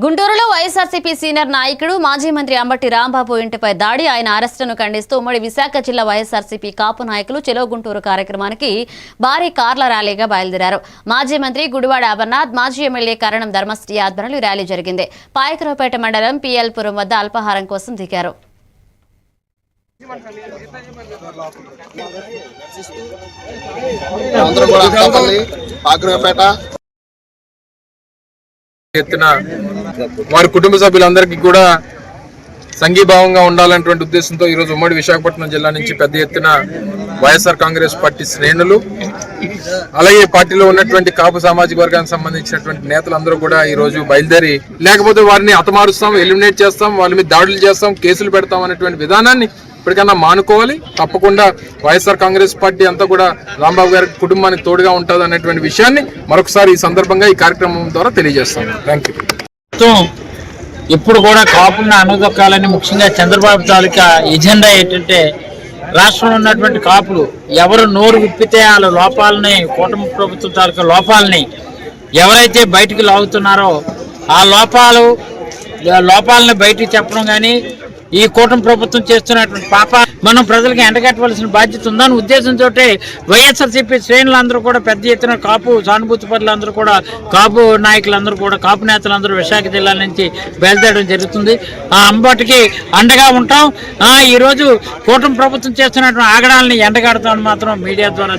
గుంటూరులో వైఎస్ఆర్సీపీ సీనియర్ నాయకుడు మాజీ మంత్రి అంబటి రాంబాబు ఇంటిపై దాడి ఆయన అరెస్టును ఖండిస్తూ ఉమ్మడి విశాఖ జిల్లా వైఎస్ఆర్సీపీ కాపు నాయకులు చెలో గుంటూరు కార్యక్రమానికి భారీ కార్ల ర్యాలీగా బయలుదేరారు. మాజీ మంత్రి గుడివాడ అమర్నాథ్, మాజీ ఎమ్మెల్యే కరణం ధర్మశ్రీ ఆధ్వర్యంలో ర్యాలీ జరిగింది. పాయకరావుపేట మండలం పిఎల్పురం వద్ద అల్పాహారం కోసం దిగారు. ఎత్తున వారి కుటుంబ సభ్యులందరికీ కూడా సంఘీభావంగా ఉండాలనేటువంటి ఉద్దేశంతో ఈరోజు ఉమ్మడి విశాఖపట్నం జిల్లా నుంచి పెద్ద ఎత్తున వైఎస్ఆర్ కాంగ్రెస్ పార్టీ శ్రేణులు, అలాగే పార్టీలో ఉన్నటువంటి కాపు సామాజిక వర్గానికి సంబంధించినటువంటి నేతలందరూ కూడా ఈ రోజు బయలుదేరి, లేకపోతే వారిని హతమారుస్తాం, ఎలిమినేట్ చేస్తాం, వాళ్ళ మీద దాడులు చేస్తాం, కేసులు పెడతాం అనేటువంటి విధానాన్ని ఇప్పటికన్నా మానుకోవాలి. తప్పకుండా వైఎస్ఆర్ కాంగ్రెస్ పార్టీ అంతా కూడా రాంబాబు గారి కుటుంబానికి తోడుగా ఉంటుంది అనేటువంటి విషయాన్ని మరొకసారి ఈ సందర్భంగా ఈ కార్యక్రమం ద్వారా తెలియజేస్తాను. Thank you. ఇప్పుడు కూడా కాపులను అనుదొక్కాలని ముఖ్యంగా చంద్రబాబు తాలూకా ఎజెండా ఏంటంటే, రాష్ట్రంలో ఉన్నటువంటి కాపులు ఎవరు నోరు విప్పితే వాళ్ళ లోపాలని, కూటమి ప్రభుత్వం తాలూకా లోపాలని ఎవరైతే బయటికి లాగుతున్నారో ఆ లోపాలని బయటికి చెప్పడం కానీ, ఈ కూటమి ప్రభుత్వం చేస్తున్నటువంటి పాప మనం ప్రజలకు ఎండగట్టవలసిన బాధ్యత ఉందని ఉద్దేశంతో వైఎస్ఆర్సీపీ శ్రేణులందరూ కూడా పెద్ద ఎత్తున కాపు సానుభూతి పరులందరూ కూడా, కాపు నాయకులందరూ కూడా, కాపు నేతలందరూ విశాఖ జిల్లా నుంచి బయలుదేరడం జరుగుతుంది. ఆ అంబటికి అండగా ఉంటాం. ఈరోజు కూటమి ప్రభుత్వం చేస్తున్నటువంటి ఆగడాలని ఎండగడతామని మాత్రం మీడియా ద్వారా